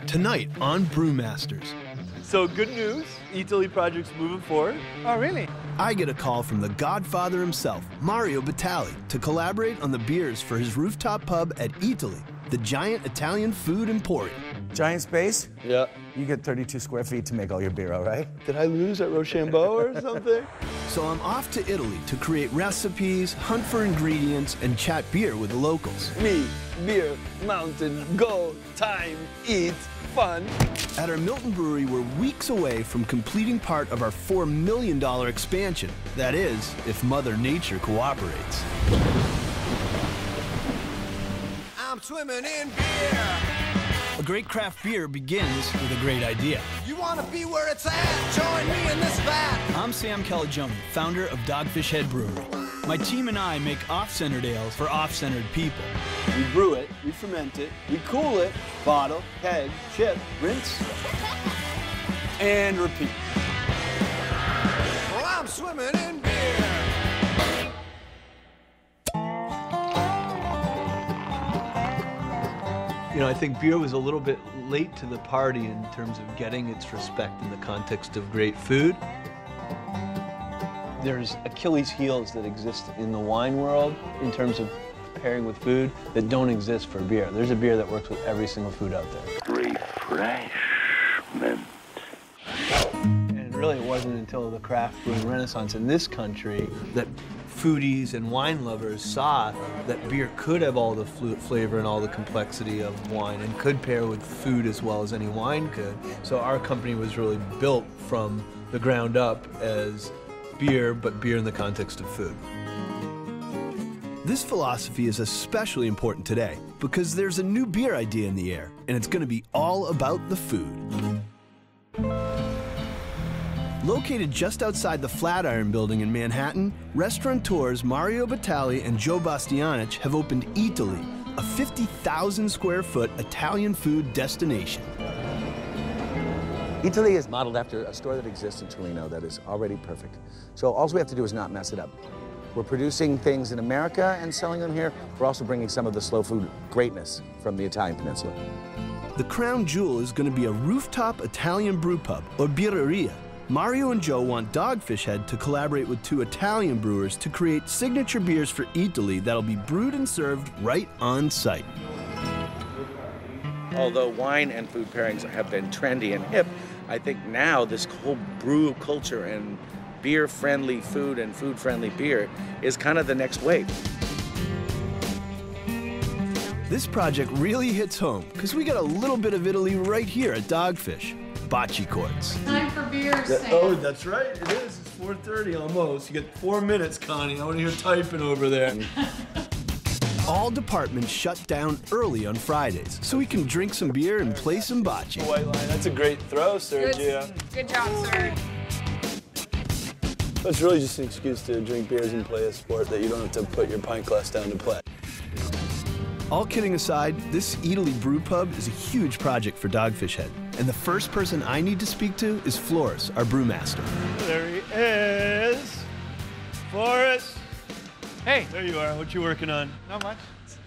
Tonight on Brewmasters. So good news, Italy project's moving forward. Oh, really? I get a call from the godfather himself, Mario Batali, to collaborate on the beers for his rooftop pub at Italy, the giant Italian food emporium. Giant space? Yeah. You get 32 square feet to make all your beer, all right? Did I lose at Rochambeau or something? So I'm off to Italy to create recipes, hunt for ingredients, and chat beer with the locals. Me, beer, mountain, go, time, eat, fun. At our Milton Brewery, we're weeks away from completing part of our $4 million expansion. That is, if Mother Nature cooperates. I'm swimming in beer. A great craft beer begins with a great idea. You want to be where it's at? Join me in this vat. I'm Sam Calagione, founder of Dogfish Head Brewery. My team and I make off-centered ales for off-centered people. We brew it, we ferment it, we cool it, bottle, keg, ship, rinse, and repeat. Well, I'm swimming in beer. You know, I think beer was a little bit late to the party in terms of getting its respect in the context of great food. There's Achilles heels that exist in the wine world in terms of pairing with food that don't exist for beer. There's a beer that works with every single food out there. Refreshment. And really it wasn't until the craft brewing renaissance in this country that foodies and wine lovers saw that beer could have all the flavor and all the complexity of wine and could pair with food as well as any wine could. So our company was really built from the ground up as beer, but beer in the context of food. This philosophy is especially important today because there's a new beer idea in the air, and it's going to be all about the food. Located just outside the Flatiron Building in Manhattan, restaurateurs Mario Batali and Joe Bastianich have opened Italy, a 50,000 square foot Italian food destination. Italy is modeled after a store that exists in Torino that is already perfect. So all we have to do is not mess it up. We're producing things in America and selling them here. We're also bringing some of the slow food greatness from the Italian peninsula. The crown jewel is going to be a rooftop Italian brew pub, or birreria. Mario and Joe want Dogfish Head to collaborate with 2 Italian brewers to create signature beers for Italy that'll be brewed and served right on site. Although wine and food pairings have been trendy and hip, I think now this whole brew culture and beer-friendly food and food-friendly beer is kind of the next wave. This project really hits home because we got a little bit of Italy right here at Dogfish. Bocce courts. Time for beer, Sam. Oh, that's right, it is. It's 4:30 almost. You got 4 minutes, Connie. I want to hear typing over there. All departments shut down early on Fridays, so we can drink some beer and play some bocce. White line, that's a great throw, Sergio. Good job, sir. That's really just an excuse to drink beers and play a sport that you don't have to put your pint glass down to play. All kidding aside, this Italy brew pub is a huge project for Dogfish Head. And the first person I need to speak to is Floris, our brewmaster. There he is. Forrest. Hey. There you are. What you working on? Not much.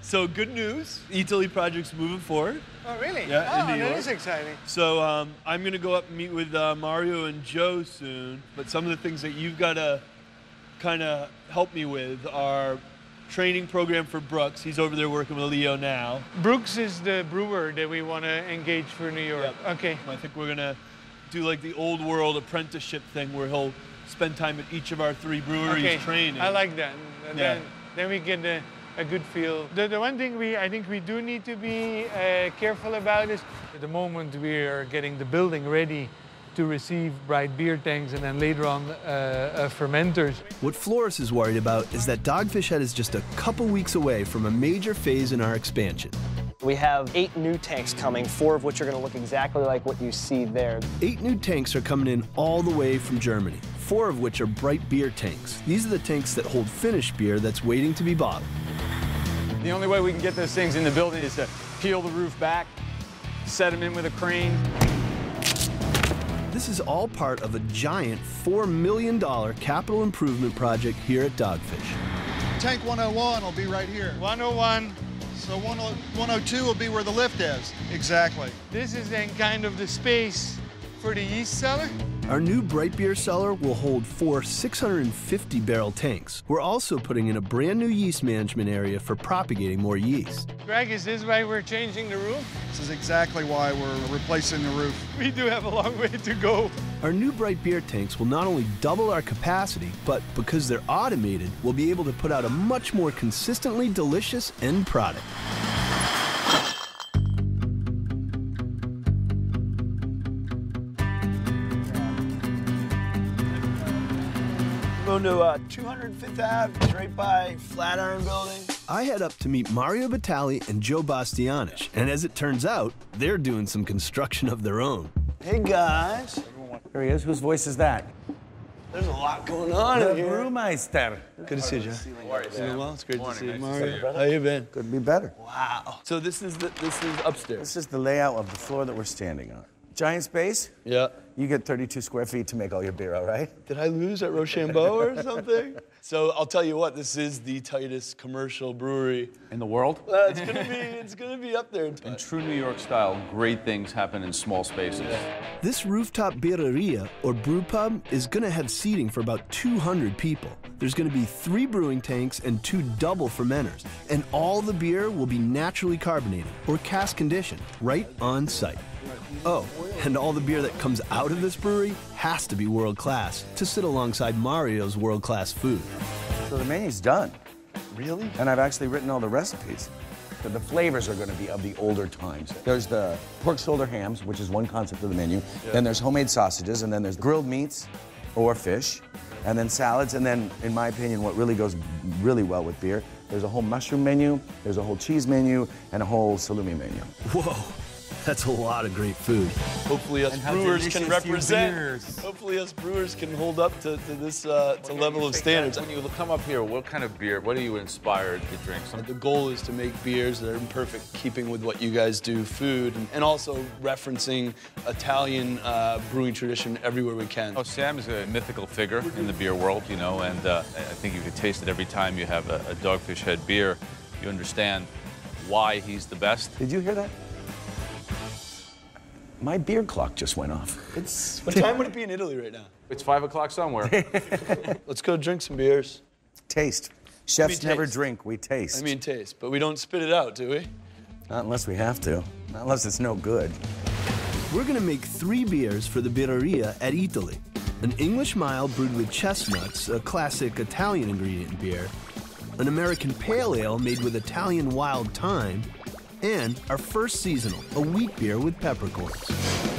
So good news. Italy project's moving forward. Oh, really? Yeah, in New York. That is exciting. So I'm going to go up and meet with Mario and Joe soon. But some of the things that you've got to kind of help me with are training program for Brooks. He's over there working with Leo now. Brooks is the brewer that we want to engage for New York. Yep. Okay. I think we're going to do like the old world apprenticeship thing where he'll spend time at each of our 3 breweries training. I like that. Yeah. Then we get a good feel. The one thing I think we do need to be careful about is at the moment we are getting the building ready to receive bright beer tanks and then later on fermenters. What Floris is worried about is that Dogfish Head is just a couple weeks away from a major phase in our expansion. We have 8 new tanks coming, 4 of which are going to look exactly like what you see there. 8 new tanks are coming in all the way from Germany, 4 of which are bright beer tanks. These are the tanks that hold finished beer that's waiting to be bottled. The only way we can get those things in the building is to peel the roof back, set them in with a crane. This is all part of a giant $4 million capital improvement project here at Dogfish. Tank 101 will be right here. 101, So 102 will be where the lift is. Exactly. This is then kind of the space for the yeast cellar. Our new bright beer cellar will hold 4 650-barrel tanks. We're also putting in a brand new yeast management area for propagating more yeast. Greg, is this why we're changing the roof? This is exactly why we're replacing the roof. We do have a long way to go. Our new bright beer tanks will not only double our capacity, but because they're automated, we'll be able to put out a much more consistently delicious end product. Going to 205th Ave, it's right by Flatiron Building. I head up to meet Mario Batali and Joe Bastianich, and as it turns out, they're doing some construction of their own. Hey guys. There he is. Whose voice is that? There's a lot going on The in here. Brewmeister. Good to see you, Joe. How are you, Sam? Well, it's great to see you, Nice Mario. How you been? Could be better. Wow. So this is upstairs. This is the layout of the floor that we're standing on. Giant space. Yeah. You get 32 square feet to make all your beer, all right? Did I lose at Rochambeau or something? So I'll tell you what, this is the tightest commercial brewery In the world? It's gonna be up there. In true New York style, great things happen in small spaces. This rooftop birreria, or brew pub, is gonna have seating for about 200 people. There's gonna be 3 brewing tanks and 2 double fermenters, and all the beer will be naturally carbonated, or cask conditioned, right on site. Oh, and all the beer that comes out of this brewery has to be world class to sit alongside Mario's world class food. So the menu's done. Really? And I've actually written all the recipes. So the flavors are going to be of the older times. There's the pork shoulder hams, which is one concept of the menu. Yeah. Then there's homemade sausages, and then there's grilled meats or fish, and then salads, and then, in my opinion, what really goes really well with beer, there's a whole mushroom menu, there's a whole cheese menu, and a whole salumi menu. Whoa. That's a lot of great food. Hopefully us brewers can represent. Hopefully us brewers can hold up to this to level of standards. When you come up here, what kind of beer, what are you inspired to drink? The goal is to make beers that are in perfect keeping with what you guys do, food, and also referencing Italian brewing tradition everywhere we can. Oh, Sam is a mythical figure in the beer world, you know, and I think you could taste it every time you have a Dogfish Head beer. You understand why he's the best. Did you hear that? My beer clock just went off. What time would it be in Italy right now? It's 5 o'clock somewhere. Let's go drink some beers. Taste. Chefs never taste. drink, we taste. I mean taste, but we don't spit it out, do we? Not unless we have to. Not unless it's no good. We're gonna make 3 beers for the birreria at Italy. An English mild brewed with chestnuts, a classic Italian ingredient in beer, an American pale ale made with Italian wild thyme, and our first seasonal, a wheat beer with peppercorns.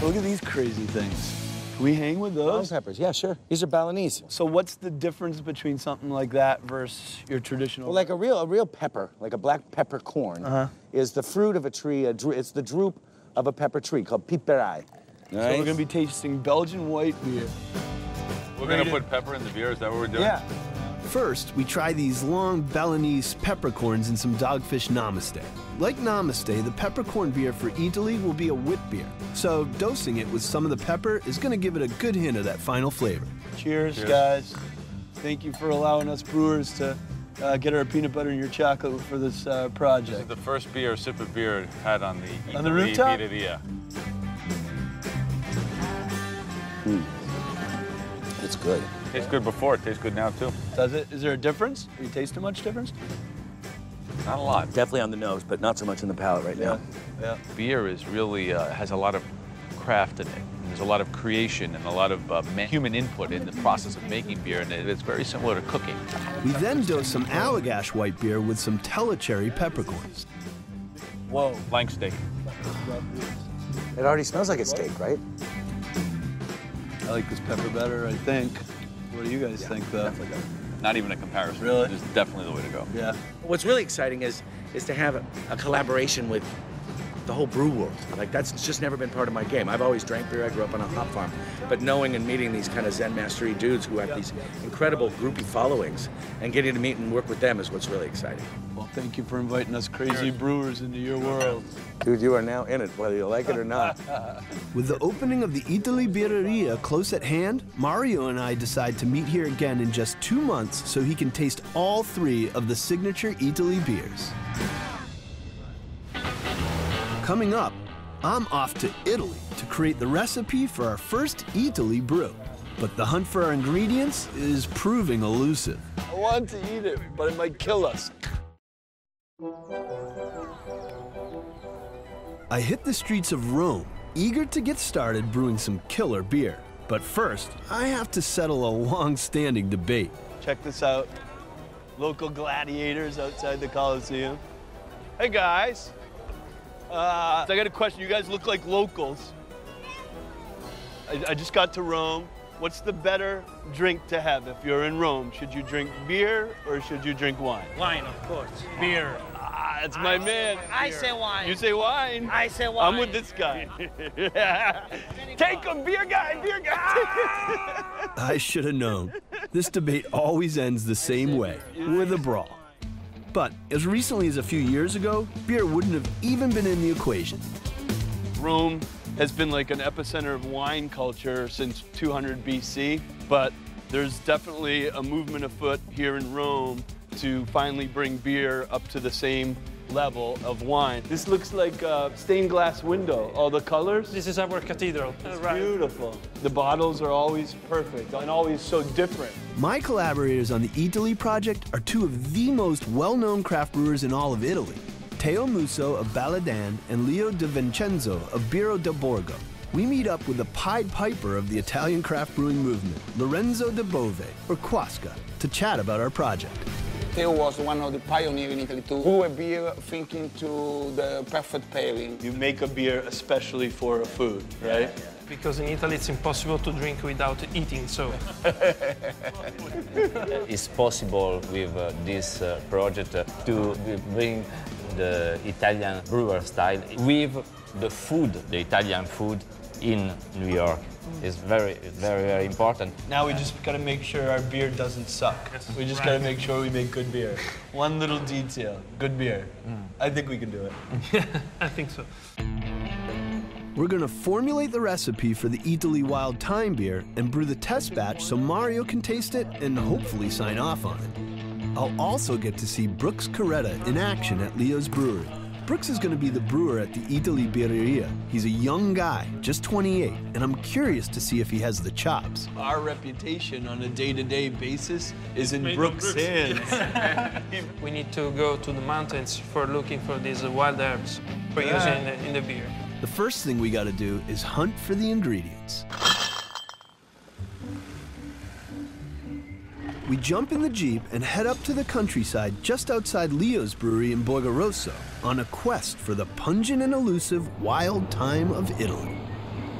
Look at these crazy things. Can we hang with those? Peppers, yeah, sure. These are Balinese. So what's the difference between something like that versus your traditional? Well, like a real pepper, like a black peppercorn, is the fruit of a tree. It's the drupe of a pepper tree called piperai. So we're gonna be tasting Belgian white beer. We're gonna put pepper in the beer, is that what we're doing? Yeah. First, we try these long Balinese peppercorns in some Dogfish Namaste. Like Namaste, the peppercorn beer for Italy will be a wit beer. So dosing it with some of the pepper is gonna give it a good hint of that final flavor. Cheers, guys. Thank you for allowing us brewers to get our peanut butter and your chocolate for this project. This is the first sip of beer had on the On the rooftop? Birreria. It's good. Tastes good before, it tastes good now too. Does it? Is there a difference? Do you taste too much difference? Not a lot. Definitely on the nose, but not so much in the palate right now. Yeah. Beer is really, has a lot of craft in it. There's a lot of creation and a lot of human input in the process of making beer, and it's very similar to cooking. We then dose some Allagash white beer with some telecherry peppercorns. Whoa. Flank steak. It already smells like a steak, right? I like this pepper better, I think. What do you guys think, though? Not even a comparison. Really? It's definitely the way to go. Yeah. What's really exciting is to have a collaboration with the whole brew world. Like, that's just never been part of my game. I've always drank beer. I grew up on a hop farm. But knowing and meeting these kind of Zen mastery dudes who have these incredible groupie followings and getting to meet and work with them is what's really exciting. Well, thank you for inviting us crazy brewers into your world. Dude, you are now in it, whether you like it or not. With the opening of the Italy Birreria close at hand, Mario and I decide to meet here again in just 2 months so he can taste all 3 of the signature Italy beers. Coming up, I'm off to Italy to create the recipe for our first Italy brew. But the hunt for our ingredients is proving elusive. I want to eat it, but it might kill us. I hit the streets of Rome, eager to get started brewing some killer beer. But first, I have to settle a long-standing debate. Check this out. Local gladiators outside the Colosseum. Hey, guys. I got a question. You guys look like locals. I just got to Rome. What's the better drink to have if you're in Rome? Should you drink beer or should you drink wine? Wine, of course. Beer. That's my man. I say wine. You say wine? I say wine. I'm with this guy. Take him, beer guy, beer guy. I should have known. This debate always ends the same way, with a brawl. But as recently as a few years ago, beer wouldn't have even been in the equation. Rome has been like an epicenter of wine culture since 200 BC, but there's definitely a movement afoot here in Rome to finally bring beer up to the same level of wine. This looks like a stained glass window, all the colors. This is our cathedral. It's beautiful. The bottles are always perfect and always so different. My collaborators on the Italy project are two of the most well-known craft brewers in all of Italy. Teo Musso of Balladan and Leo De Vincenzo of Birro del Borgo. We meet up with the Pied Piper of the Italian craft brewing movement, Lorenzo de Bove, or Quasca, to chat about our project. Teo was one of the pioneers in Italy to brew a beer thinking to the perfect pairing. You make a beer especially for a food, right? Because in Italy it's impossible to drink without eating, so. It's possible with this project to bring the Italian brewer style with the food, the Italian food in New York. It's very, very important. Now we just gotta make sure our beer doesn't suck. We just gotta make sure we make good beer. One little detail, good beer. I think we can do it. I think so. We're gonna formulate the recipe for the Italy Wild Thyme beer and brew the test batch so Mario can taste it and hopefully sign off on it. I'll also get to see Brooks Coretta in action at Leo's brewery. Brooks is going to be the brewer at the Italy Birreria. He's a young guy, just 28, and I'm curious to see if he has the chops. Our reputation on a day-to-day basis is in Brooks' hands. We need to go to the mountains for looking for these wild herbs for using in the beer. The first thing we got to do is hunt for the ingredients. We jump in the Jeep and head up to the countryside just outside Leo's brewery in Borgo Rosso on a quest for the pungent and elusive wild thyme of Italy.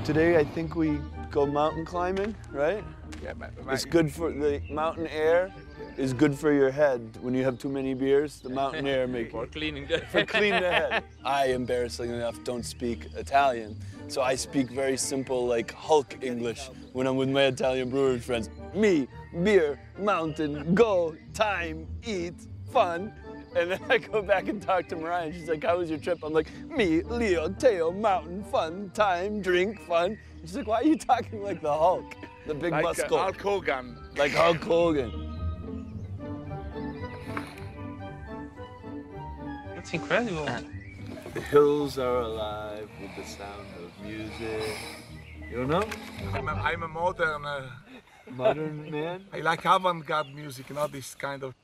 Today I think we go mountain climbing, right? Yeah, it's good for the mountain air. Is good for your head. When you have too many beers, the mountain air makes for cleaning for clean the head. I, embarrassingly enough, don't speak Italian, so I speak very simple, like Hulk English when I'm with my Italian brewer friends. Me, beer, mountain, go, time, eat, fun. And then I go back and talk to Mariah, and she's like, how was your trip? I'm like, me, Leo, Teo, mountain, fun, time, drink, fun. She's like, why are you talking like the Hulk? The big like muscle. Hulk Hogan. Like Hulk Hogan. That's incredible. The hills are alive with the sound of music. You don't know? I'm a modern... modern man? I like avant-garde music, not this kind of...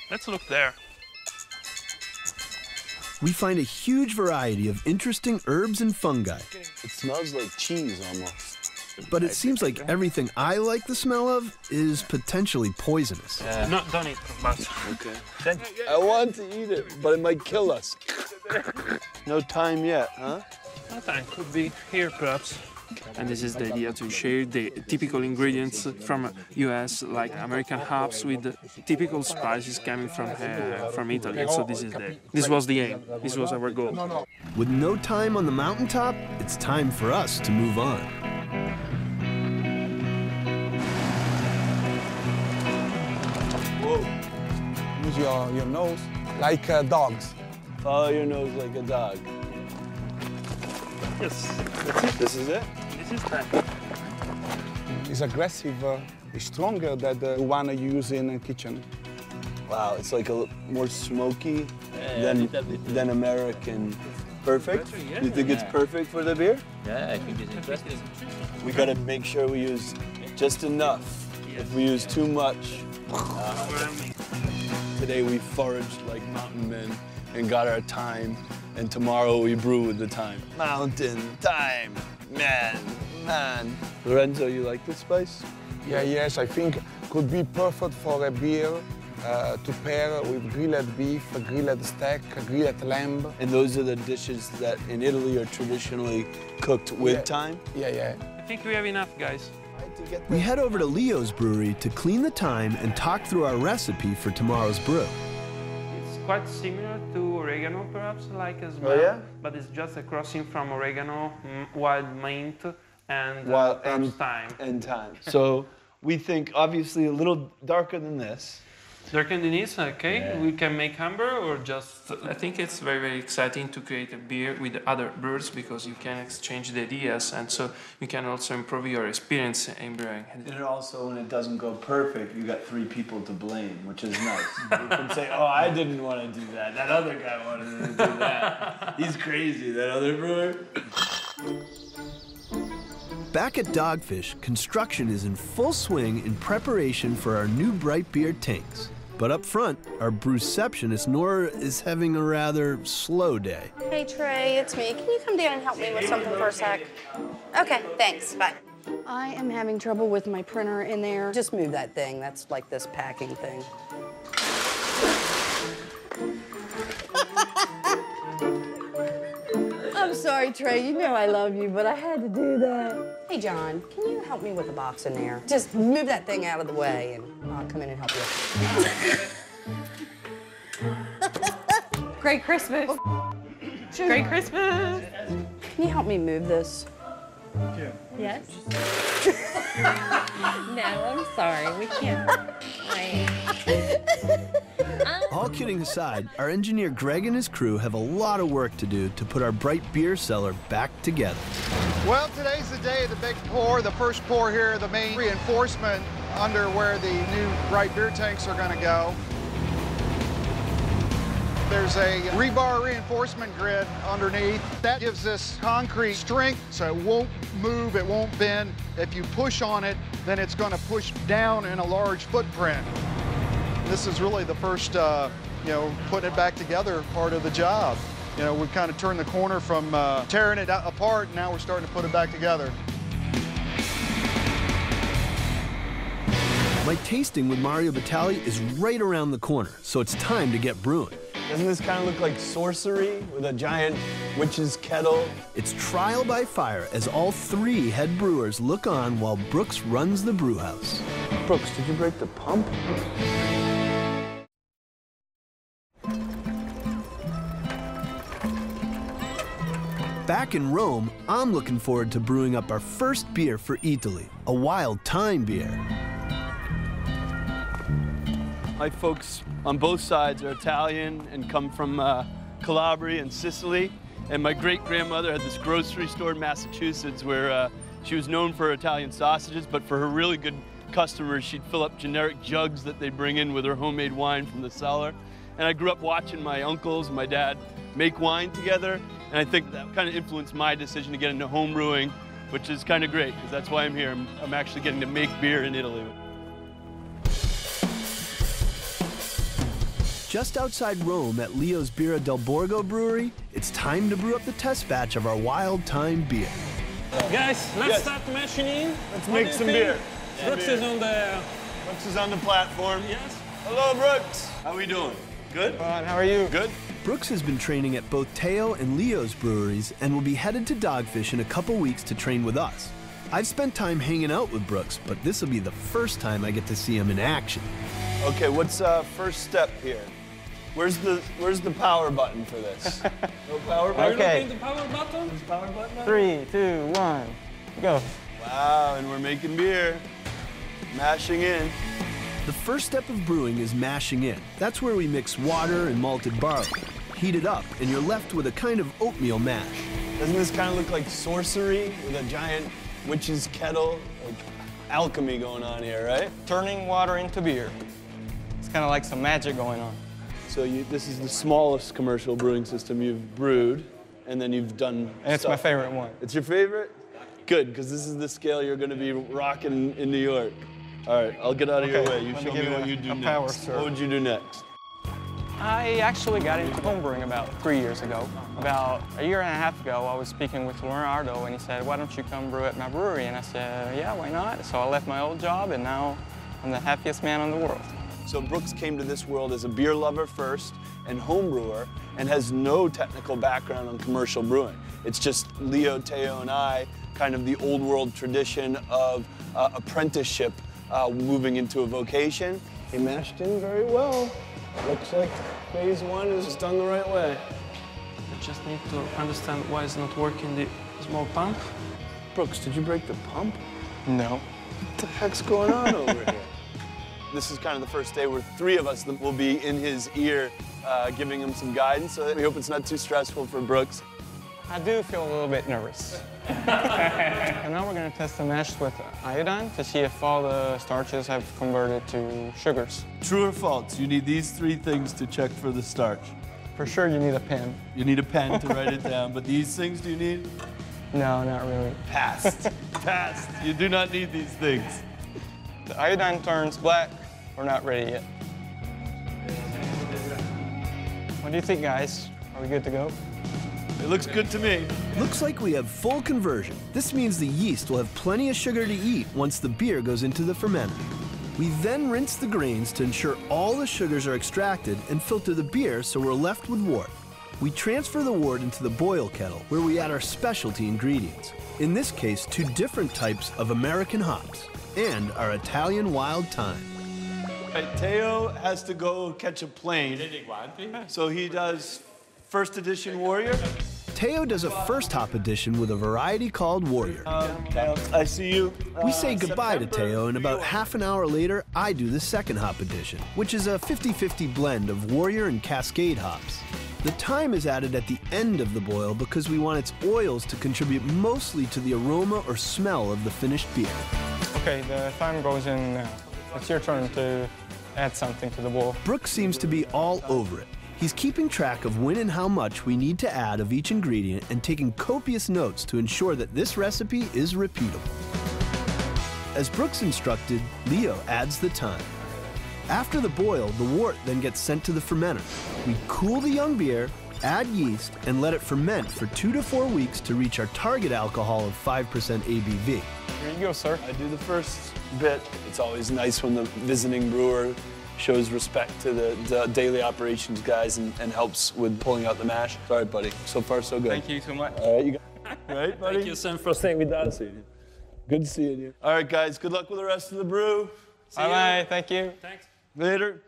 Let's look there. We find a huge variety of interesting herbs and fungi. It smells like cheese almost. But it seems like everything I like the smell of is potentially poisonous. No, don't eat, but... Okay. I want to eat it, but it might kill us. No time yet, huh? No time. Could be here, perhaps. And this is the idea, to share the typical ingredients from US, like American hops, with the typical spices coming from Italy. And so this was the aim. This was our goal. With no time on the mountaintop, it's time for us to move on. Whoa. Use your nose like dogs. Follow your nose like a dog. Yes. That's it. This is it? This is that. It's aggressive, it's stronger than the one you use in the kitchen. Wow, it's like a more smoky than American. Perfect? You think it's perfect for the beer? Yeah, I think it's interesting. We gotta make sure we use just enough. If we use too much. Today we foraged like mountain men and got our time, and tomorrow we brew with the time. Mountain time, man. Lorenzo, you like this spice? Yeah, yes, I think could be perfect for a beer to pair with grilled beef, a grilled steak, a grilled lamb. And those are the dishes that in Italy are traditionally cooked with thyme? Yeah. I think we have enough, guys. We head over to Leo's brewery to clean the thyme and talk through our recipe for tomorrow's brew. It's quite similar to oregano, perhaps, like as well. Oh, yeah? But it's just a crossing from oregano, wild mint, and thyme. And thyme. So we think obviously a little darker than this. Darker than this, okay. Yeah. We can make amber or just... I think it's very, very exciting to create a beer with other brewers because you can exchange the ideas and so you can also improve your experience in brewing. And also, when it doesn't go perfect, you got 3 people to blame, which is nice. You can say, oh, I didn't want to do that. That other guy wanted to do that. He's crazy, that other brewer. Back at Dogfish, construction is in full swing in preparation for our new bright beer tanks. But up front, our brewceptionist Nora is having a rather slow day. Hey Trey, it's me. Can you come down and help me with something for a sec? Okay, thanks, bye. I am having trouble with my printer in there. Just move that thing. That's like this packing thing. I'm sorry, Trey. You know I love you, but I had to do that. Hey, John, can you help me with the box in there? Just move that thing out of the way, and I'll come in and help you. Great Christmas. Great Christmas. Can you help me move this? Yes? No, I'm sorry. We can't. All kidding aside, our engineer Greg and his crew have a lot of work to do to put our bright beer cellar back together. Well, today's the day of the big pour, the first pour here, the main reinforcement under where the new bright beer tanks are going to go. There's a rebar reinforcement grid underneath. That gives this concrete strength so it won't move, it won't bend. If you push on it, then it's going to push down in a large footprint. This is really the first, putting it back together part of the job. You know, we've kind of turned the corner from tearing it apart, and now we're starting to put it back together. My tasting with Mario Batali is right around the corner, so it's time to get brewing. Doesn't this kind of look like sorcery with a giant witch's kettle? It's trial by fire as all 3 head brewers look on while Brooks runs the brew house. Brooks, did you break the pump? Back in Rome, I'm looking forward to brewing up our first beer for Italy, a wild thyme beer. My folks on both sides are Italian and come from Calabria and Sicily. And my great-grandmother had this grocery store in Massachusetts where she was known for her Italian sausages, but for her really good customers, she'd fill up generic jugs that they bring in with her homemade wine from the cellar. And I grew up watching my uncles and my dad make wine together, and I think that kind of influenced my decision to get into home brewing, which is kind of great, because that's why I'm here. I'm actually getting to make beer in Italy. Just outside Rome at Leo's Birra del Borgo brewery, it's time to brew up the test batch of our wild thyme beer. Guys, let's start mashing in. Let's make some beer. Brooks is on the... Brooks is on the platform. Yes. Hello, Brooks. How we doing? Good? How are you? Good. Brooks has been training at both Teo and Leo's breweries and will be headed to Dogfish in a couple weeks to train with us. I've spent time hanging out with Brooks, but this will be the first time I get to see him in action. Okay, what's first step here? Where's the power button for this? No power button? Okay. The power button? Is power button? 3, 2, 1, go. Wow, and we're making beer. Mashing in. The first step of brewing is mashing in. That's where we mix water and malted barley. Heat it up, and you're left with a kind of oatmeal mash. Doesn't this kind of look like sorcery with a giant witch's kettle? Like alchemy going on here, right? Turning water into beer. kind of like some magic going on. So this is the smallest commercial brewing system you've brewed, and then you've done And it's my favorite one. It's your favorite? Good, because this is the scale you're going to be rocking in New York. All right, I'll get out of your way. You show me what you do next. Power serve. What would you do next? I actually got into homebrewing about 3 years ago. About a year and a half ago, I was speaking with Leonardo, and he said, why don't you come brew at my brewery? And I said, yeah, why not? So I left my old job, and now I'm the happiest man in the world. So Brooks came to this world as a beer lover first and home brewer, and has no technical background on commercial brewing. It's just Leo, Teo, and I, kind of the old world tradition of apprenticeship moving into a vocation. He mashed in very well. Looks like phase one is done the right way. I just need to understand why it's not working the small pump. Brooks, did you break the pump? No. What the heck's going on over here? This is kind of the first day where 3 of us will be in his ear giving him some guidance, so we hope it's not too stressful for Brooks. I do feel a little bit nervous. And now we're going to test the mash with iodine to see if all the starches have converted to sugars. True or false? You need these 3 things to check for the starch. For sure you need a pen. You need a pen to write it down, but these things do you need? No, not really. Passed. Passed. You do not need these things. The iodine turns black. We're not ready yet. What do you think, guys? Are we good to go? It looks good to me. Looks like we have full conversion. This means the yeast will have plenty of sugar to eat once the beer goes into the fermenter. We then rinse the grains to ensure all the sugars are extracted and filter the beer so we're left with wort. We transfer the wort into the boil kettle where we add our specialty ingredients. In this case, 2 different types of American hops and our Italian wild thyme. Right, Teo has to go catch a plane, so he does first edition Warrior. Teo does a first hop edition with a variety called Warrior. Teo, I see you. We say goodbye to Teo, and about half an hour later, I do the second hop edition, which is a 50-50 blend of Warrior and Cascade hops. The thyme is added at the end of the boil because we want its oils to contribute mostly to the aroma or smell of the finished beer. Okay, the thyme goes in now. It's your turn to add something to the bowl. Brooks seems to be all over it. He's keeping track of when and how much we need to add of each ingredient and taking copious notes to ensure that this recipe is repeatable. As Brooks instructed, Leo adds the thyme. After the boil, the wort then gets sent to the fermenter. We cool the young beer, add yeast, and let it ferment for 2 to 4 weeks to reach our target alcohol of 5% ABV. Here you go, sir. I do the first bit. It's always nice when the visiting brewer shows respect to the daily operations guys and helps with pulling out the mash. All right, buddy. So far, so good. Thank you so much. All right, you got right, buddy? Thank you, Sam, for staying with us. Good seeing you. All right, guys. Good luck with the rest of the brew. Bye-bye. Thank you. Thanks. Later.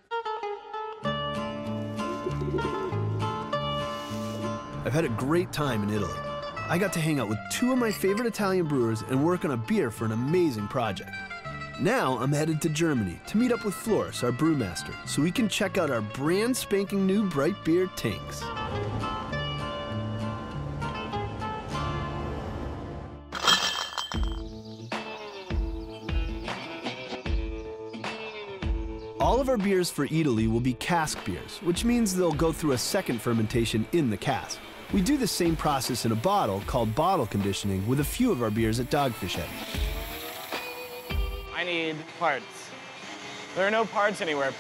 I've had a great time in Italy. I got to hang out with 2 of my favorite Italian brewers and work on a beer for an amazing project. Now I'm headed to Germany to meet up with Floris, our brewmaster, so we can check out our brand spanking new bright beer tanks. All of our beers for Italy will be cask beers, which means they'll go through a second fermentation in the cask. We do the same process in a bottle called bottle conditioning with a few of our beers at Dogfish Head. I need parts. There are no parts anywhere.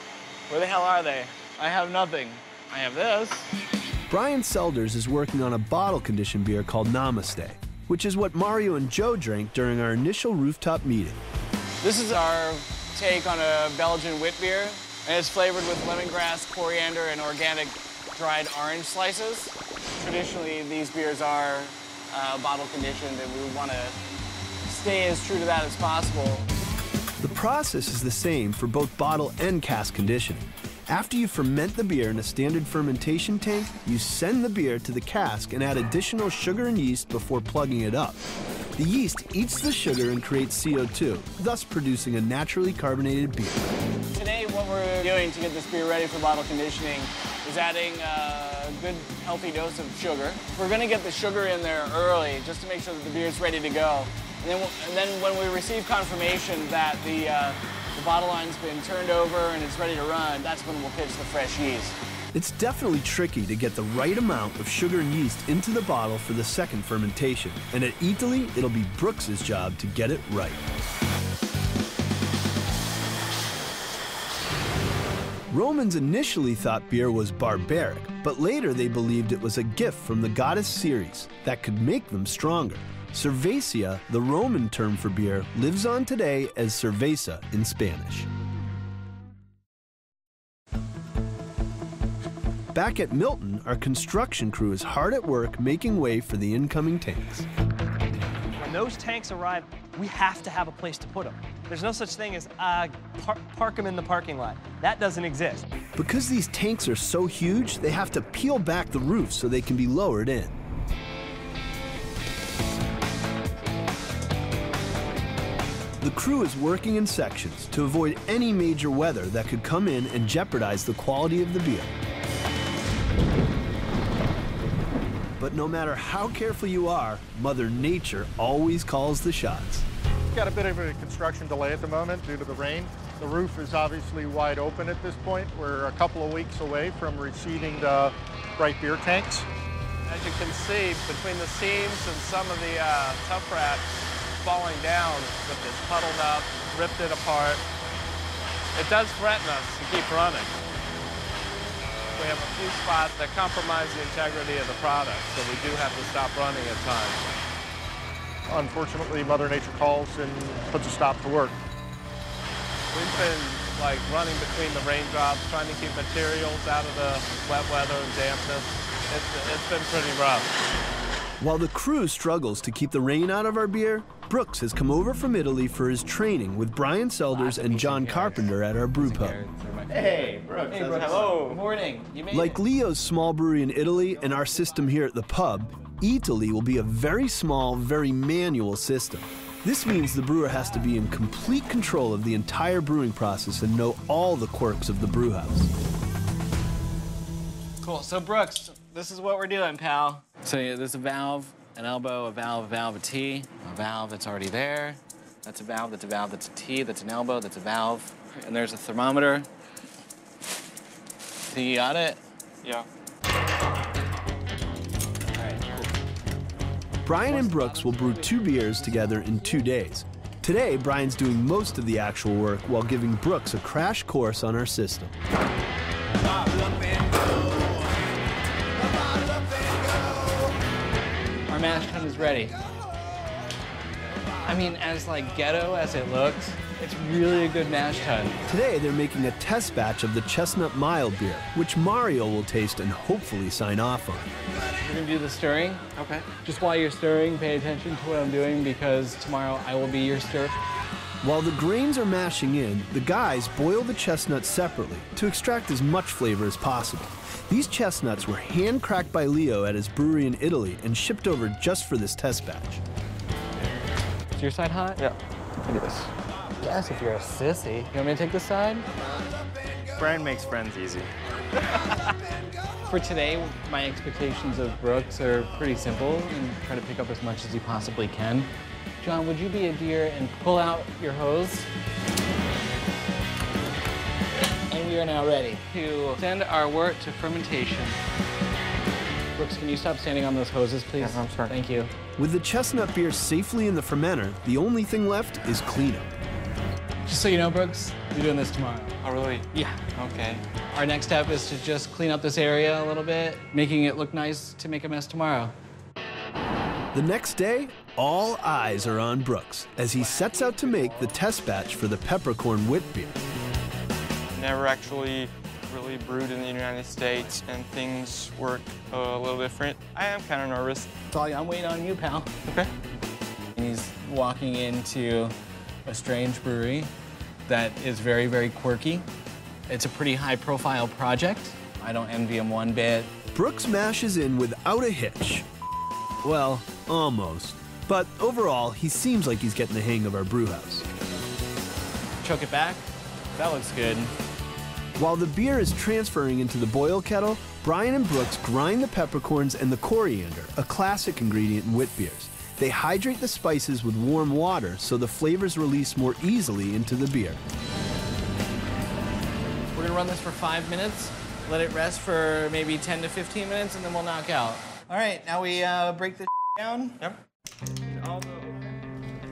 Where the hell are they? I have nothing. I have this. Brian Selders is working on a bottle conditioned beer called Namaste, which is what Mario and Joe drank during our initial rooftop meeting. This is our take on a Belgian wit beer, and it's flavored with lemongrass, coriander, and organic dried orange slices. Traditionally, these beers are bottle conditioned, and we want to stay as true to that as possible. The process is the same for both bottle and cask conditioning. After you ferment the beer in a standard fermentation tank, you send the beer to the cask and add additional sugar and yeast before plugging it up. The yeast eats the sugar and creates CO2, thus producing a naturally carbonated beer. Today, what we're doing to get this beer ready for bottle conditioning is adding a good, healthy dose of sugar. We're going to get the sugar in there early just to make sure that the beer is ready to go. And then when we receive confirmation that the bottle line's been turned over and it's ready to run, that's when we'll pitch the fresh yeast. It's definitely tricky to get the right amount of sugar and yeast into the bottle for the second fermentation, and at Italy, it'll be Brooks's job to get it right. Romans initially thought beer was barbaric, but later they believed it was a gift from the goddess Ceres that could make them stronger. Cerveza, the Roman term for beer, lives on today as cerveza in Spanish. Back at Milton, our construction crew is hard at work making way for the incoming tanks. When those tanks arrive, we have to have a place to put them. There's no such thing as park them in the parking lot. That doesn't exist. Because these tanks are so huge, they have to peel back the roof so they can be lowered in. The crew is working in sections to avoid any major weather that could come in and jeopardize the quality of the beer. But no matter how careful you are, Mother Nature always calls the shots. We've got a bit of a construction delay at the moment due to the rain. The roof is obviously wide open at this point. We're a couple of weeks away from receiving the bright beer tanks. As you can see, between the seams and some of the tough wrap falling down with this puddled up, ripped it apart, it does threaten us to keep running. We have a few spots that compromise the integrity of the product, so we do have to stop running at times. Unfortunately, Mother Nature calls and puts a stop to work. We've been running between the raindrops, trying to keep materials out of the wet weather and dampness. It's been pretty rough. While the crew struggles to keep the rain out of our beer, Brooks has come over from Italy for his training with Brian Selders and John Carpenter at our brew pub. Hey, Brooks. Hey, Brooks. Hello. Good morning. Like Leo's small brewery in Italy and our system here at the pub, Italy will be a very small, very manual system. This means the brewer has to be in complete control of the entire brewing process and know all the quirks of the brew house. Cool. So, Brooks, this is what we're doing, pal. So there's a valve, an elbow, a valve, a T, a valve that's already there. That's a valve, that's a T, that's an elbow, that's a valve. And there's a thermometer. So you got it? Yeah. Brian and Brooks will brew 2 beers together in 2 days. Today, Brian's doing most of the actual work while giving Brooks a crash course on our system. Our mash tun is ready. I mean, as ghetto as it looks, it's really a good mash tun. Today, they're making a test batch of the Chestnut Mild beer, which Mario will taste and hopefully sign off on. We're gonna do the stirring. Okay. Just while you're stirring, pay attention to what I'm doing because tomorrow I will be your stir. While the grains are mashing in, the guys boil the chestnuts separately to extract as much flavor as possible. These chestnuts were hand-cracked by Leo at his brewery in Italy and shipped over just for this test batch. Is your side hot? Yeah, it is. Yes, if you're a sissy. You want me to take this side? Brian makes friends easy. For today, my expectations of Brooks are pretty simple and try to pick up as much as he possibly can. John, would you be a dear and pull out your hose? And we are now ready to send our wort to fermentation. Brooks, can you stop standing on those hoses, please? Yeah, I'm sorry. Thank you. With the chestnut beer safely in the fermenter, the only thing left is cleanup. Just so you know, Brooks, we're doing this tomorrow. Oh, really? Yeah. Okay. Our next step is to just clean up this area a little bit, making it look nice to make a mess tomorrow. The next day, all eyes are on Brooks as he sets out to make the test batch for the peppercorn wit beer. Never actually really brewed in the United States, and things work a little different. I am kind of nervous. I'm waiting on you, pal. Okay. He's walking into a strange brewery that is very, very quirky. It's a pretty high-profile project. I don't envy him one bit. Brooks mashes in without a hitch. Well, almost. But overall, he seems like he's getting the hang of our brew house. Choke it back. That looks good. While the beer is transferring into the boil kettle, Brian and Brooks grind the peppercorns and the coriander, a classic ingredient in wit beers. They hydrate the spices with warm water so the flavors release more easily into the beer. run this for 5 minutes, let it rest for maybe 10 to 15 minutes, and then we'll knock out. All right, now we break this down. Yep.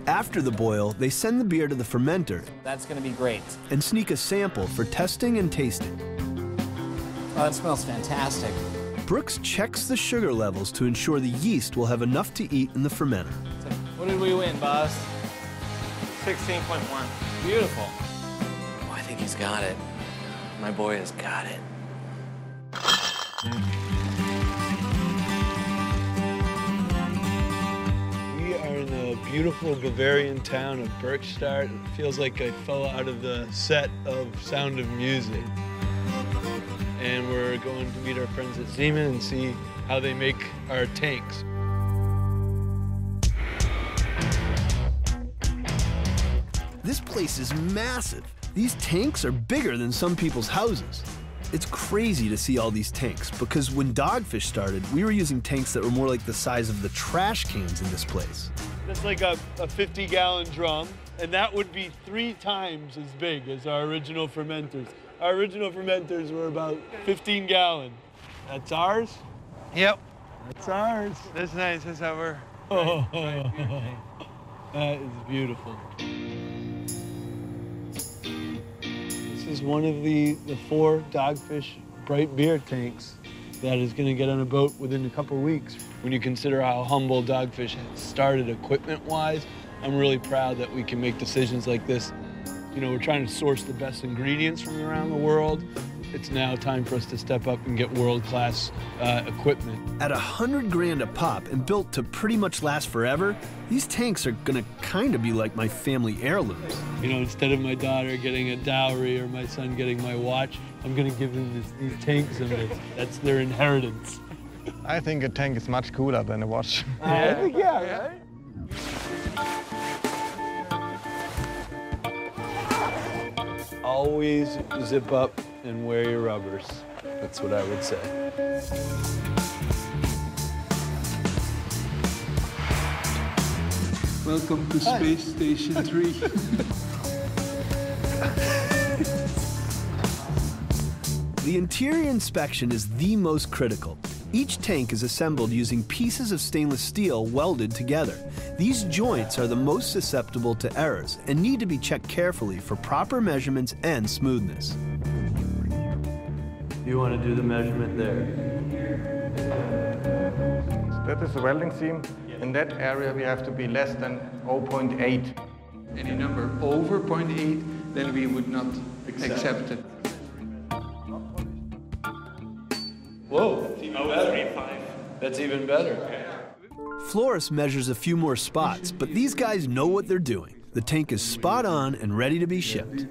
After the boil, they send the beer to the fermenter. That's gonna be great. And sneak a sample for testing and tasting. Oh, that smells fantastic. Brooks checks the sugar levels to ensure the yeast will have enough to eat in the fermenter. What did we win, boss? 16.1. Beautiful. Oh, I think he's got it. My boy has got it. We are in the beautiful Bavarian town of Bergstadt. It feels like I fell out of the set of Sound of Music. And we're going to meet our friends at Siemens and see how they make our tanks. This place is massive. These tanks are bigger than some people's houses. It's crazy to see all these tanks because when Dogfish started, we were using tanks that were more like the size of the trash cans in this place. That's like a 50-gallon drum, and that would be 3 times as big as our original fermenters. Our original fermenters were about 15-gallon. That's ours? Yep. That's ours. That's nice. That's how we're... Oh, that is beautiful. This is one of the 4 Dogfish bright beer tanks that is going to get on a boat within a couple weeks. When you consider how humble Dogfish has started equipment-wise, I'm really proud that we can make decisions like this. You know, we're trying to source the best ingredients from around the world. It's now time for us to step up and get world-class equipment. At $100 grand a pop and built to pretty much last forever, these tanks are gonna kind of be like my family heirlooms. You know, instead of my daughter getting a dowry or my son getting my watch, I'm gonna give them these tanks, and that's their inheritance. I think a tank is much cooler than a watch. I think, yeah, right? Always zip up and wear your rubbers. That's what I would say. Welcome to Space Station 3. The interior inspection is the most critical. Each tank is assembled using pieces of stainless steel welded together. These joints are the most susceptible to errors and need to be checked carefully for proper measurements and smoothness. You want to do the measurement there. That is the welding seam. In that area, we have to be less than 0.8. Any number over 0.8, then we would not accept it. Whoa, that's even better. That's even better. Flores measures a few more spots, but these guys know what they're doing. The tank is spot on and ready to be shipped.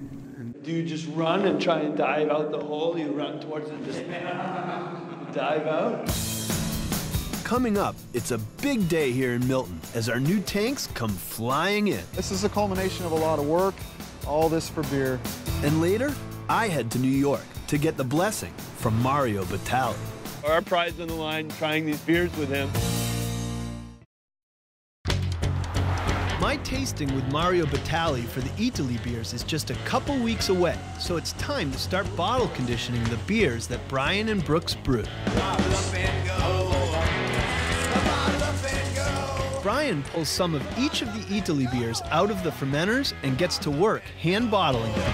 Do you just run and try and dive out the hole? You run towards it and just dive out? Coming up, it's a big day here in Milton as our new tanks come flying in. This is a culmination of a lot of work, all this for beer. And later, I head to New York to get the blessing from Mario Batali. Our pride's on the line, trying these beers with him. My tasting with Mario Batali for the Italy beers is just a couple weeks away, so it's time to start bottle conditioning the beers that Brian and Brooks brew. Brian pulls some of each of the Italy beers out of the fermenters and gets to work hand bottling them.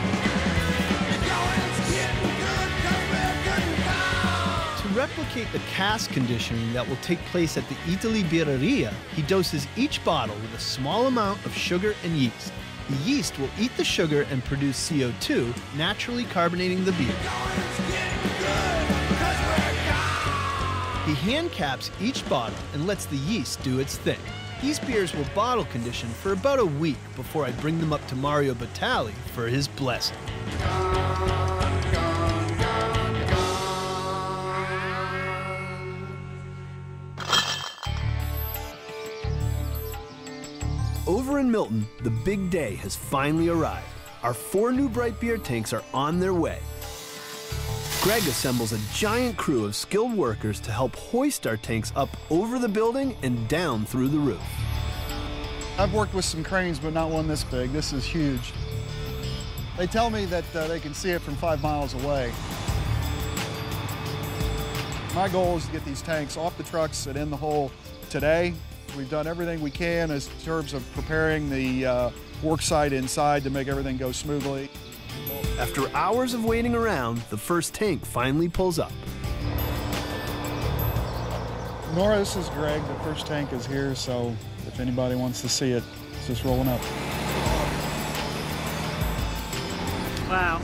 To replicate the cask conditioning that will take place at the Italy Birreria, he doses each bottle with a small amount of sugar and yeast. The yeast will eat the sugar and produce CO2, naturally carbonating the beer. He hand caps each bottle and lets the yeast do its thing. These beers will bottle condition for about a week before I bring them up to Mario Batali for his blessing. Over in Milton, the big day has finally arrived. Our 4 new bright beer tanks are on their way. Greg assembles a giant crew of skilled workers to help hoist our tanks up over the building and down through the roof. I've worked with some cranes, but not one this big. This is huge. They tell me that they can see it from 5 miles away. My goal is to get these tanks off the trucks and in the hole today. We've done everything we can in terms of preparing the work site inside to make everything go smoothly. After hours of waiting around, the first tank finally pulls up. Nora, this is Greg. The first tank is here, so if anybody wants to see it, it's just rolling up. Wow.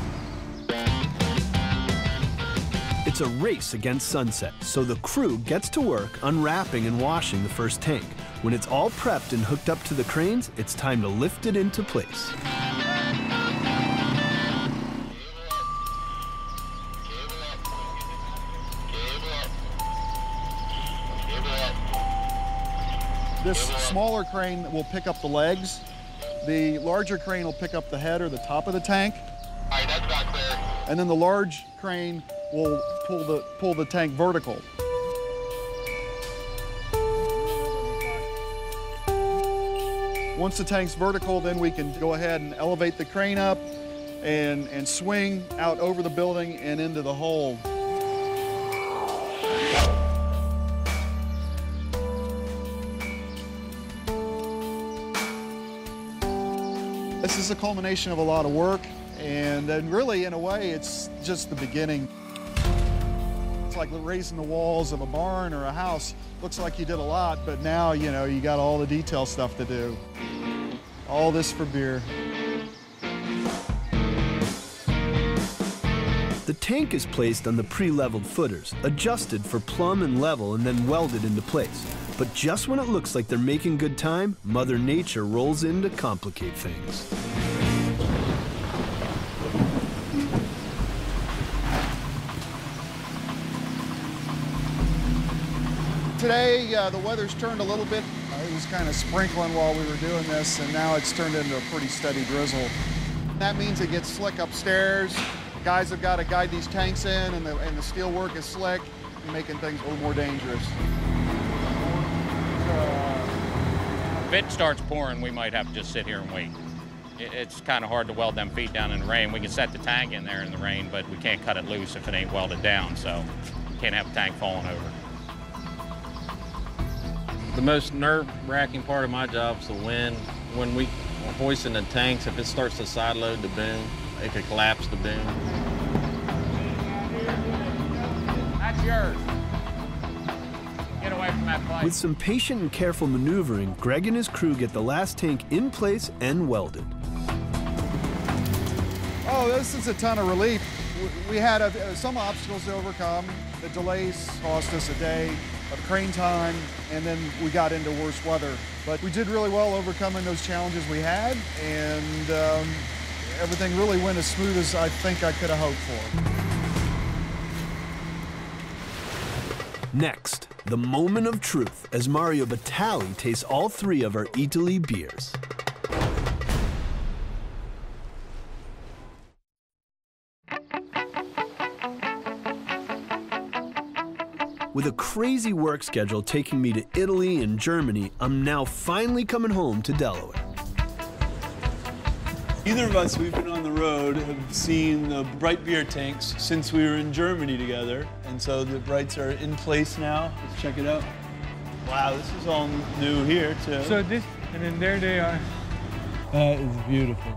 It's a race against sunset, so the crew gets to work unwrapping and washing the first tank. When it's all prepped and hooked up to the cranes, it's time to lift it into place. This smaller crane will pick up the legs. The larger crane will pick up the head or the top of the tank. All right, that's not clear. And then the large crane will pull the tank vertical. Once the tank's vertical, then we can go ahead and elevate the crane up and swing out over the building and into the hole. This is a culmination of a lot of work, and really, in a way, it's just the beginning. It's like raising the walls of a barn or a house. Looks like you did a lot, but now, you know, you got all the detail stuff to do. All this for beer. The tank is placed on the pre-leveled footers, adjusted for plumb and level, and then welded into place. But just when it looks like they're making good time, Mother Nature rolls in to complicate things. Today, the weather's turned a little bit. It was kind of sprinkling while we were doing this, and now it's turned into a pretty steady drizzle. That means it gets slick upstairs. Guys have got to guide these tanks in, and the steel work is slick, making things a little more dangerous. If it starts pouring, we might have to just sit here and wait. It's kind of hard to weld them feet down in the rain. We can set the tank in there in the rain, but we can't cut it loose if it ain't welded down, so you can't have a tank falling over. The most nerve-wracking part of my job is the wind. When we are hoisting the tanks, if it starts to side load the boom, it could collapse the boom. That's yours. Get away from that pipe. With some patient and careful maneuvering, Greg and his crew get the last tank in place and welded. Oh, this is a ton of relief. We had some obstacles to overcome. The delays cost us a day of crane time, and then we got into worse weather. But we did really well overcoming those challenges we had, and everything really went as smooth as I think I could have hoped for. Next, the moment of truth as Mario Batali tastes all 3 of our Italy beers. With a crazy work schedule taking me to Italy and Germany, I'm now finally coming home to Delaware. Either of us, we've been on the road, have seen the Bright beer tanks since we were in Germany together. And so the Brights are in place now. Let's check it out. Wow, this is all new here too. So this, and then there they are. That is beautiful.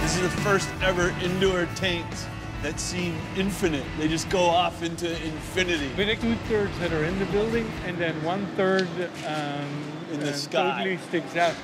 This is the first ever indoor tanks that seem infinite. They just go off into infinity. With 2/3 that are in the building, and then 1/3 in the sky. Totally sticks out.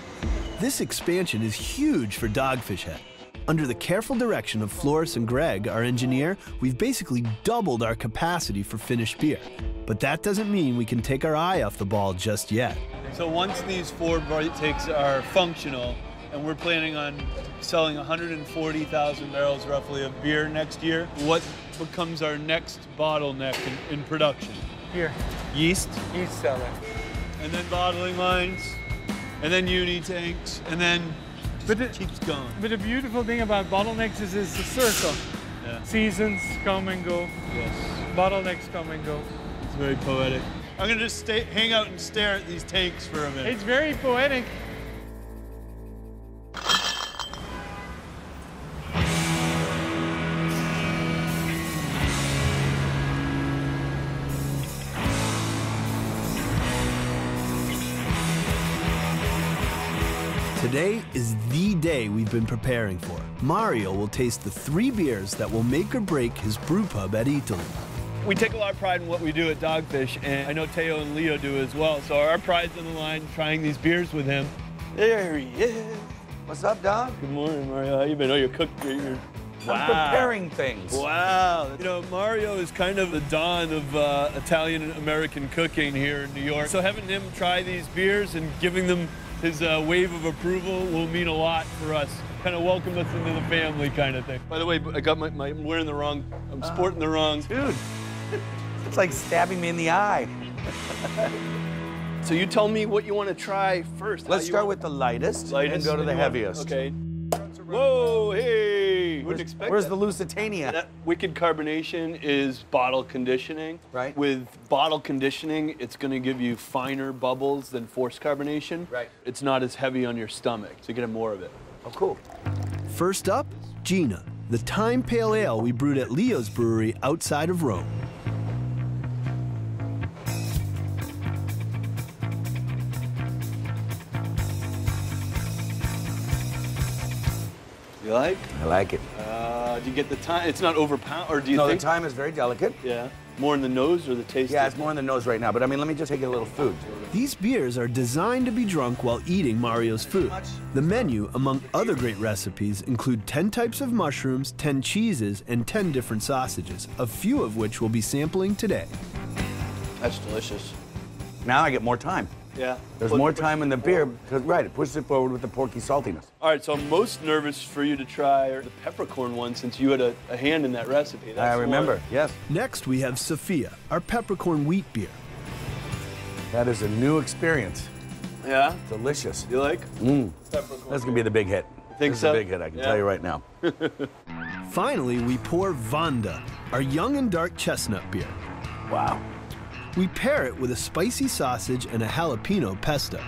This expansion is huge for Dogfish Head. Under the careful direction of Floris and Greg, our engineer, we've basically doubled our capacity for finished beer. But that doesn't mean we can take our eye off the ball just yet. So once these 4 Bright tanks are functional, and we're planning on selling 140,000 barrels roughly of beer next year, what becomes our next bottleneck in production? Here. Yeast? Yeast cellar. And then bottling lines, and then uni tanks, and then it keeps going. But the beautiful thing about bottlenecks is it's a circle. Yeah. Seasons come and go. Yes. Bottlenecks come and go. It's very poetic. I'm gonna just hang out and stare at these tanks for a minute. It's very poetic. Today is the day we've been preparing for. Mario will taste the 3 beers that will make or break his brew pub at Italy. We take a lot of pride in what we do at Dogfish, and I know Teo and Leo do as well. So our pride's on the line trying these beers with him. There he is. What's up, Dog? Good morning, Mario. How you been? Oh, you're cooking. Wow. I'm preparing things. Wow. You know, Mario is kind of the dawn of Italian-American cooking here in New York. So having him try these beers and giving them his wave of approval will mean a lot for us. Kind of welcome us into the family kind of thing. By the way, I got I'm wearing the wrong, I'm sporting the wrong. Dude, it's like stabbing me in the eye. So you tell me what you want to try first. Let's start with the lightest and go to the heaviest. Okay. Whoa, hey! Wouldn't expect Where's that. the Lusitania? That wicked carbonation is bottle conditioning. Right. With bottle conditioning, it's going to give you finer bubbles than forced carbonation. Right. It's not as heavy on your stomach, so you get more of it. Oh, cool. First up, Gina, the Time Pale Ale we brewed at Leo's brewery outside of Rome. You like? I like it. Do you get the time? It's not overpowered, or do you No, think? the time is very delicate. Yeah. More in the nose or the taste? Yeah, it's more in the nose right now, but I mean, let me just take a little food. These beers are designed to be drunk while eating Mario's food. The menu, among other great recipes, include 10 types of mushrooms, 10 cheeses, and 10 different sausages, a few of which we'll be sampling today. That's delicious. Now I get more time. Yeah. There's more time in the beer, because, right, it pushes it forward with the porky saltiness. All right, so I'm most nervous for you to try the peppercorn one since you had a hand in that recipe. That's I remember, one. yes. Next, we have Sophia, our peppercorn wheat beer. That is a new experience. Yeah? Delicious. You like? Mmm. That's going to be the big hit. Think this so? is a big hit, I can tell you right now. Finally, we pour Vanda, our young and dark chestnut beer. Wow. We pair it with a spicy sausage and a jalapeno pesto.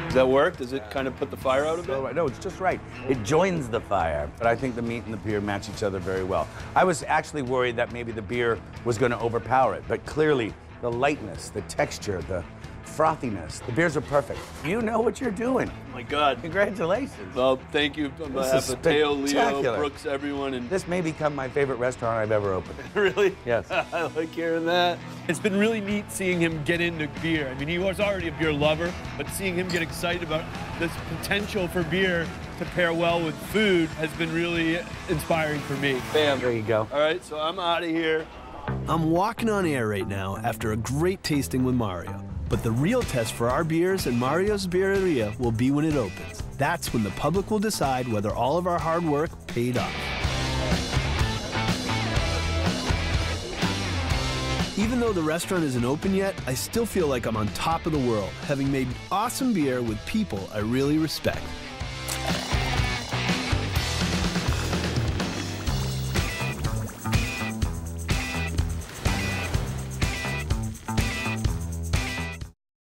Does that work? Does it kind of put the fire out a bit? No, it's just right. It joins the fire. But I think the meat and the beer match each other very well. I was actually worried that maybe the beer was going to overpower it, but clearly the lightness, the texture, the frothiness, the beers are perfect. You know what you're doing. Oh my God. Congratulations. Well, thank you on behalf of Teo, Leo, Brooks, everyone. And this may become my favorite restaurant I've ever opened. Really? Yes. I like hearing that. It's been really neat seeing him get into beer. I mean, he was already a beer lover, but seeing him get excited about this potential for beer to pair well with food has been really inspiring for me. Bam. There you go. All right, so I'm out of here. I'm walking on air right now after a great tasting with Mario. But the real test for our beers and Mario's Birreria will be when it opens. That's when the public will decide whether all of our hard work paid off. Even though the restaurant isn't open yet, I still feel like I'm on top of the world, having made awesome beer with people I really respect.